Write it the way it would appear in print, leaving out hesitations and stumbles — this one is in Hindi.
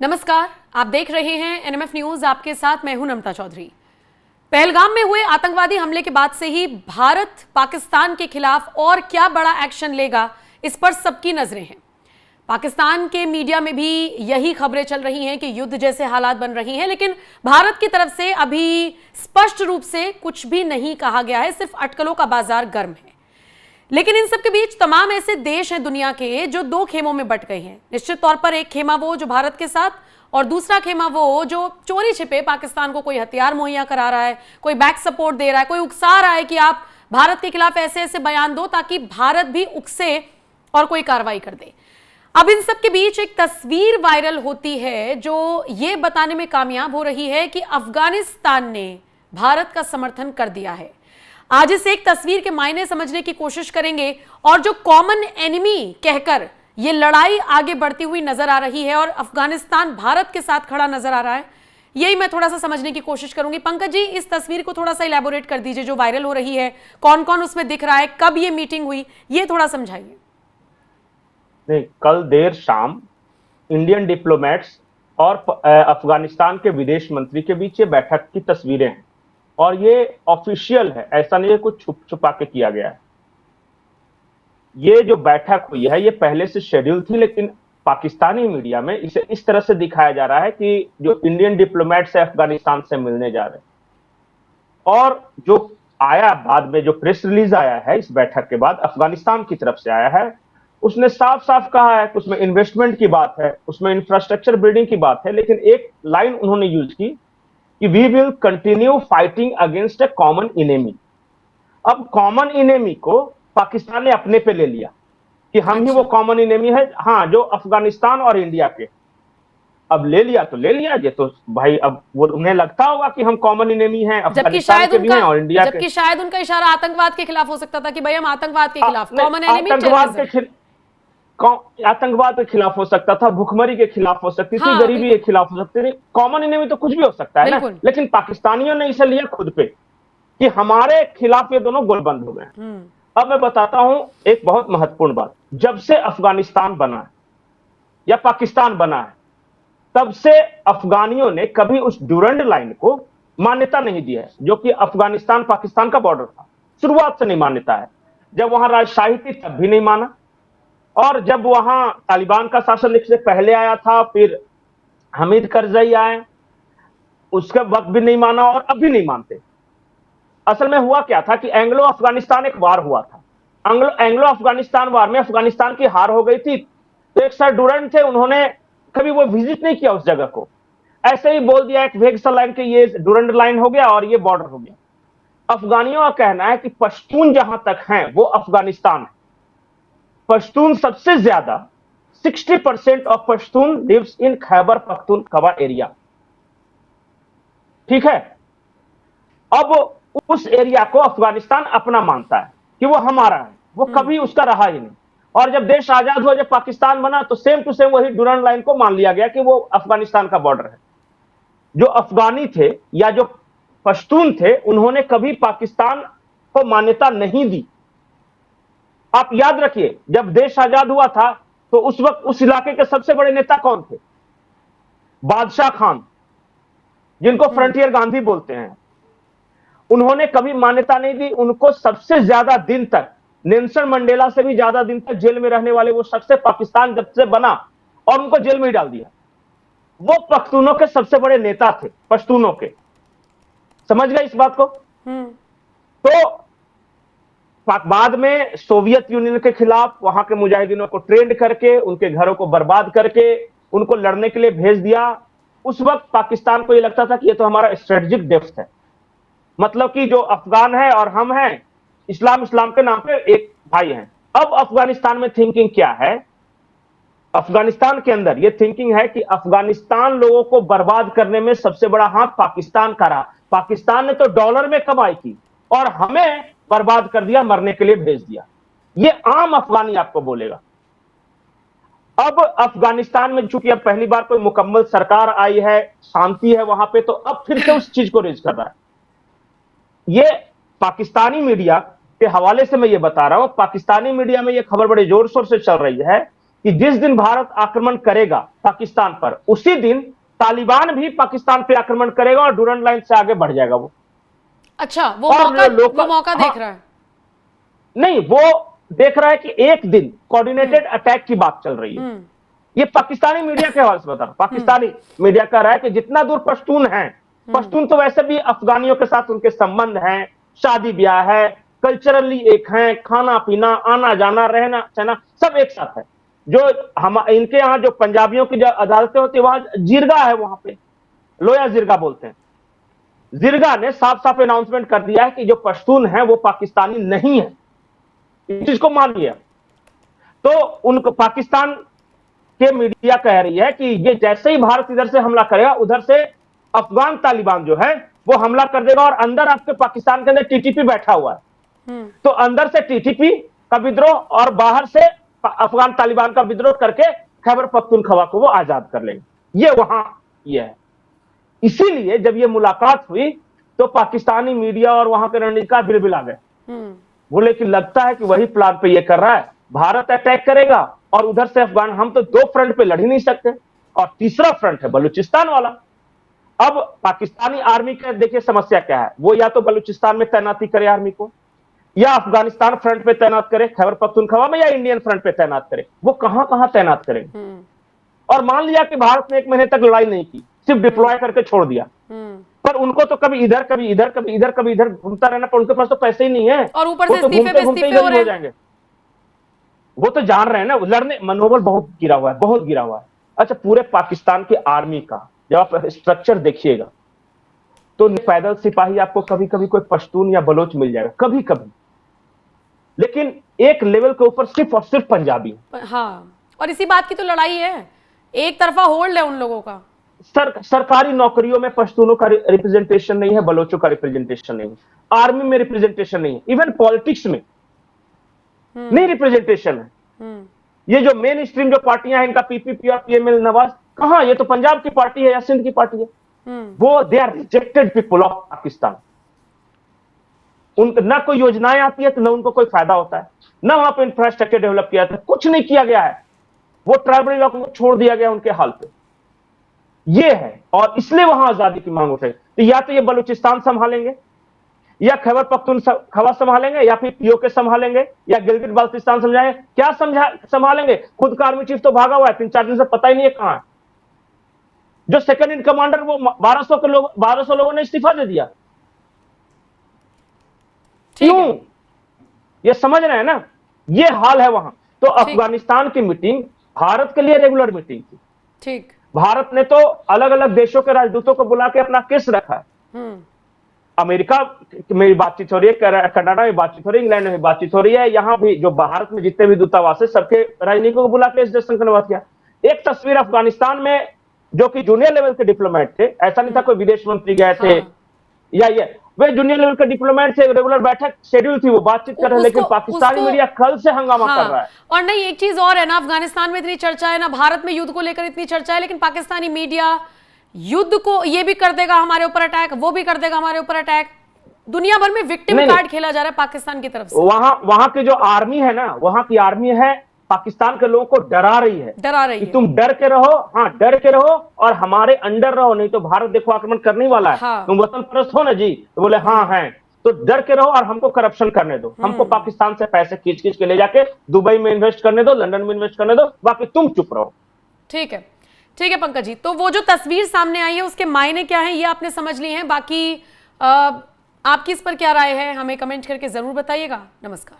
नमस्कार, आप देख रहे हैं एनएमएफ न्यूज। आपके साथ मैं हूं नम्रता चौधरी। पहलगाम में हुए आतंकवादी हमले के बाद से ही भारत पाकिस्तान के खिलाफ और क्या बड़ा एक्शन लेगा, इस पर सबकी नजरें हैं। पाकिस्तान के मीडिया में भी यही खबरें चल रही हैं कि युद्ध जैसे हालात बन रही हैं, लेकिन भारत की तरफ से अभी स्पष्ट रूप से कुछ भी नहीं कहा गया है, सिर्फ अटकलों का बाजार गर्म है। लेकिन इन सब के बीच तमाम ऐसे देश हैं दुनिया के जो दो खेमों में बट गए हैं। निश्चित तौर पर एक खेमा वो जो भारत के साथ, और दूसरा खेमा वो जो चोरी छिपे पाकिस्तान को कोई हथियार मुहैया करा रहा है, कोई बैक सपोर्ट दे रहा है, कोई उकसा रहा है कि आप भारत के खिलाफ ऐसे ऐसे बयान दो ताकि भारत भी उकसे और कोई कार्रवाई कर दे। अब इन सब के बीच एक तस्वीर वायरल होती है जो ये बताने में कामयाब हो रही है कि अफगानिस्तान ने भारत का समर्थन कर दिया है। आज इस एक तस्वीर के मायने समझने की कोशिश करेंगे और जो कॉमन एनिमी कहकर ये लड़ाई आगे बढ़ती हुई नजर आ रही है और अफगानिस्तान भारत के साथ खड़ा नजर आ रहा है, यही मैं थोड़ा सा समझने की कोशिश करूंगी। पंकज जी, इस तस्वीर को थोड़ा सा इलैबोरेट कर दीजिए जो वायरल हो रही है, कौन कौन उसमें दिख रहा है, कब ये मीटिंग हुई, ये थोड़ा समझाइए। नहीं, कल देर शाम इंडियन डिप्लोमेट्स और अफगानिस्तान के विदेश मंत्री के बीच ये बैठक की तस्वीरें हैं और ये ऑफिशियल है, ऐसा नहीं है कुछ छुप छुपा के किया गया है। ये जो बैठक हुई है ये पहले से शेड्यूल थी, लेकिन पाकिस्तानी मीडिया में इसे इस तरह से दिखाया जा रहा है कि जो इंडियन डिप्लोमेट्स है अफगानिस्तान से मिलने जा रहे हैं। और जो आया बाद में, जो प्रेस रिलीज आया है इस बैठक के बाद अफगानिस्तान की तरफ से आया है, उसने साफ साफ कहा है कि उसमें इन्वेस्टमेंट की बात है, उसमें इंफ्रास्ट्रक्चर बिल्डिंग की बात है, लेकिन एक लाइन उन्होंने यूज की कि we will continue fighting against a common enemy. अब कॉमन इनेमी को पाकिस्तान ने अपने पे ले लिया कि हम ही वो कॉमन इनेमी है, हाँ, जो अफगानिस्तान और इंडिया के। अब ले लिया तो ले लिया, ये तो भाई अब वो उन्हें लगता होगा कि हम कॉमन इनेमी हैं, अफगानिस्तान के भी हैं और इंडिया के। जबकि शायद उनका इशारा आतंकवाद के खिलाफ हो सकता था कि भाई हम आतंकवाद के खिलाफ, कॉमन एनिमी आतंकवाद के खिलाफ हो सकता था, भुखमरी के खिलाफ हो सकती थी, गरीबी के खिलाफ हो सकती थी। कॉमन इनेमी तो कुछ भी हो सकता है ना, लेकिन पाकिस्तानियों ने इसे लिया खुद पे कि हमारे खिलाफ ये दोनों गोलबंद हो गए। अब मैं बताता हूं एक बहुत महत्वपूर्ण बात। जब से अफगानिस्तान बना है या पाकिस्तान बना है, तब से अफगानियों ने कभी उस ड्यूरेंड लाइन को मान्यता नहीं दी है, जो कि अफगानिस्तान पाकिस्तान का बॉर्डर था। शुरुआत से नहीं मान्यता है। जब वहां राजशाही थी तब भी नहीं माना, और जब वहां तालिबान का शासन इससे पहले आया था, फिर हमीद करजई आए, उसके वक्त भी नहीं माना और अब भी नहीं मानते। असल में हुआ क्या था कि एंग्लो अफगानिस्तान एक वार हुआ था। एंग्लो अफगानिस्तान वार में अफगानिस्तान की हार हो गई थी, तो एक सर डुरंड थे, उन्होंने कभी वो विजिट नहीं किया उस जगह को, ऐसे ही बोल दिया एक वेग सा लाइन के ये डुरंड लाइन हो गया और ये बॉर्डर हो गया। अफगानियों का कहना है कि पश्तून जहां तक हैं वो अफगानिस्तान है। पश्तून सबसे ज्यादा 60% of Pashtun lives in Khyber Pakhtunkhwa area, ठीक है। अब उस एरिया को अफगानिस्तान अपना मानता है कि वो हमारा है, वो कभी उसका रहा ही नहीं। और जब देश आजाद हुआ, जब पाकिस्तान बना, तो सेम टू सेम वही डुरंड लाइन को मान लिया गया कि वो अफगानिस्तान का बॉर्डर है। जो अफगानी थे या जो पश्तून थे, उन्होंने कभी पाकिस्तान को मान्यता नहीं दी। आप याद रखिए, जब देश आजाद हुआ था तो उस वक्त उस इलाके के सबसे बड़े नेता कौन थे? बादशाह खान, जिनको फ्रंटियर गांधी बोलते हैं। उन्होंने कभी मान्यता नहीं दी। उनको सबसे ज्यादा दिन तक, नेल्सन मंडेला से भी ज्यादा दिन तक जेल में रहने वाले वो शख्स से पाकिस्तान जब से बना और उनको जेल में ही डाल दिया। वो पख्तूनों के सबसे बड़े नेता थे, पश्तूनों के। समझ गए इस बात को? तो बाद में सोवियत यूनियन के खिलाफ वहां के मुजाहिदीनों को ट्रेंड करके, उनके घरों को बर्बाद करके, उनको लड़ने के लिए भेज दिया। उस वक्त पाकिस्तान को यह लगता था कि यह तो हमारा स्ट्रेटेजिक डेप्थ है, मतलब कि जो अफगान है और हम हैं, इस्लाम के नाम पे एक भाई हैं। अब अफगानिस्तान में थिंकिंग क्या है? अफगानिस्तान के अंदर यह थिंकिंग है कि अफगानिस्तान लोगों को बर्बाद करने में सबसे बड़ा हाथ पाकिस्तान का रहा। पाकिस्तान ने तो डॉलर में कमाई की और हमें बर्बाद कर दिया, मरने के लिए भेज दिया। यह आम अफगानी आपको बोलेगा। अब अफगानिस्तान में चूंकि अब पहली बार कोई मुकम्मल सरकार आई है, शांति है वहां पे, तो अब फिर से उस चीज को रेज कर रहा है। ये पाकिस्तानी मीडिया के हवाले से मैं ये बता रहा हूं। पाकिस्तानी मीडिया में ये खबर बड़े जोर शोर से चल रही है कि जिस दिन भारत आक्रमण करेगा पाकिस्तान पर, उसी दिन तालिबान भी पाकिस्तान पे आक्रमण करेगा और डूरंड लाइन से आगे बढ़ जाएगा वो। अच्छा, वो मौका देख रहा है? नहीं, वो देख रहा है कि एक दिन कोऑर्डिनेटेड अटैक की बात चल रही है। ये पाकिस्तानी मीडिया के हवाले से बता रहा हूं। पाकिस्तानी मीडिया कह रहा है कि जितना दूर पश्तून है, पश्तून तो वैसे भी अफगानियों के साथ उनके संबंध हैं, शादी ब्याह है, कल्चरली एक हैं, खाना पीना, आना जाना, रहना सहना सब एक साथ है। जो हम इनके यहाँ जो पंजाबियों की जो अदालतें होती है, वहां जीरगा है, वहां पे लोया जीरगा बोलते हैं। जीरगा ने साफ साफ अनाउंसमेंट कर दिया है कि जो पश्तून है वो पाकिस्तानी नहीं है, इस चीज को मान लिया। तो उनको पाकिस्तान के मीडिया कह रही है कि ये जैसे ही भारत इधर से हमला करेगा, उधर से अफगान तालिबान जो है वो हमला कर देगा, और अंदर आपके पाकिस्तान के अंदर टीटीपी बैठा हुआ है। तो अंदर से टीटीपी का विद्रोह और बाहर से अफगान तालिबान का विद्रोह करके खैबर पख्तूनख्वा को वो आजाद कर लेंगे। ये वहां ये है। इसीलिए जब ये मुलाकात हुई तो पाकिस्तानी मीडिया और वहां के रणनीतिकार बिलबिला गए, बोले कि लगता है कि वही प्लान पे ये कर रहा है, भारत अटैक करेगा और उधर से अफगान, हम तो दो फ्रंट पे लड़ ही नहीं सकते, और तीसरा फ्रंट है बलूचिस्तान वाला। अब पाकिस्तानी आर्मी का देखिए समस्या क्या है, वो या तो बलूचिस्तान में तैनाती करे आर्मी को, या अफगानिस्तान फ्रंट पे तैनात करे खैबर पख्तूनख्वा में, या इंडियन फ्रंट पे तैनात करे। वो कहां कहां तैनात करेंगे? और मान लिया कि भारत ने 1 महीने तक लड़ाई नहीं की, सिर्फ डिप्लॉय करके छोड़ दिया, पर उनको तो कभी इधर कभी इधर कभी इधर कभी इधर घूमता रहना, पर उनके पास तो पैसे ही नहीं है, और ऊपर से इस्तीफे हो जाएंगे। वो तो जान रहे हैं ना, लड़ने मनोबल बहुत गिरा हुआ है, बहुत गिरा हुआ है। अच्छा, पूरे पाकिस्तान की आर्मी का जब आप स्ट्रक्चर देखिएगा तो पैदल सिपाही आपको कभी कभी कोई पश्तून या बलोच मिल जाएगा, कभी कभी, लेकिन एक लेवल के ऊपर सिर्फ और सिर्फ पंजाबी। हाँ, और इसी बात की तो लड़ाई है, एक तरफा होल्ड है उन लोगों का। सरकारी नौकरियों में पश्तूनों का रिप्रेजेंटेशन नहीं है, बलोचों का रिप्रेजेंटेशन नहीं है, आर्मी में रिप्रेजेंटेशन नहीं है, इवन पॉलिटिक्स में नहीं रिप्रेजेंटेशन है। ये जो मेन स्ट्रीम जो पार्टियां हैं, इनका पीपीपी और पीएमएल नवाज, कहां, ये तो पंजाब की पार्टी है या सिंध की पार्टी है। वो they are rejected people of Pakistan. उन ना कोई योजनाएं आती है तो ना उनको कोई फायदा होता है, ना वहां पे इंफ्रास्ट्रक्चर डेवलप किया था, कुछ नहीं किया गया है। वो ट्राइबल इलाकों को छोड़ दिया गया उनके हाल पे, ये है। और इसलिए वहां आजादी की मांग उठ रही। तो या तो ये बलूचिस्तान संभालेंगे, या खैबर पख्तूनख्वा संभालेंगे, या फिर पीओके संभालेंगे, या गिलगित बाल्टिस्तान समझाएंगे। क्या संभालेंगे? खुद का आर्मी चीफ तो भागा हुआ है, 3-4 दिन से पता ही नहीं है कहां है। जो सेकंड इन कमांडर, वो 1200 लोगों ने इस्तीफा दे दिया। क्यों? ये समझ रहे हैं ना, ये हाल है वहां। तो अफगानिस्तान की मीटिंग भारत के लिए रेगुलर मीटिंग थी। ठीक, भारत ने तो अलग अलग देशों के राजदूतों को बुला के अपना केस रखा है। अमेरिका में बातचीत हो रही है, कनाडा में बातचीत हो रही है, इंग्लैंड में बातचीत हो रही है, यहाँ भी जो भारत में जितने भी दूतावास है सबके राजनीतिकों को बुला के इस जयशंकर ने बात किया। एक तस्वीर अफगानिस्तान में जो कि जूनियर लेवल के डिप्लोमेट थे, ऐसा नहीं था कोई विदेश मंत्री गए थे, या ये वे जूनियर लेवल के डिप्लोमेट थे, रेगुलर बैठक शेड्यूल थी, वो बातचीत कर रहे हैं, लेकिन पाकिस्तानी मीडिया कल से हंगामा कर रहा है। और नहीं, एक चीज और है ना, अफगानिस्तान में इतनी चर्चा है ना, भारत में युद्ध को लेकर इतनी चर्चा है, लेकिन पाकिस्तानी मीडिया युद्ध को ये भी कर देगा हमारे ऊपर अटैक, वो भी कर देगा हमारे ऊपर अटैक। दुनिया भर में विक्टिम कार्ड खेला जा रहा है पाकिस्तान की तरफ से। वहां की जो आर्मी है ना, वहां की आर्मी है पाकिस्तान के लोगों को डरा रही है। तुम डर के रहो, हाँ डर के रहो और हमारे अंडर रहो, नहीं तो भारत देखो आक्रमण करने वाला है। हाँ। तुम वतन परस्त हो ना जी, तो बोले हाँ हैं, तो डर के रहो और हमको करप्शन करने दो, हमको पाकिस्तान से पैसे खींच के ले जाके दुबई में इन्वेस्ट करने दो, लंदन में इन्वेस्ट करने दो, बाकी तुम चुप रहो। ठीक है पंकज जी, तो वो जो तस्वीर सामने आई है उसके मायने क्या है ये आपने समझ लिए हैं। बाकी आपकी इस पर क्या राय है हमें कमेंट करके जरूर बताइएगा। नमस्कार।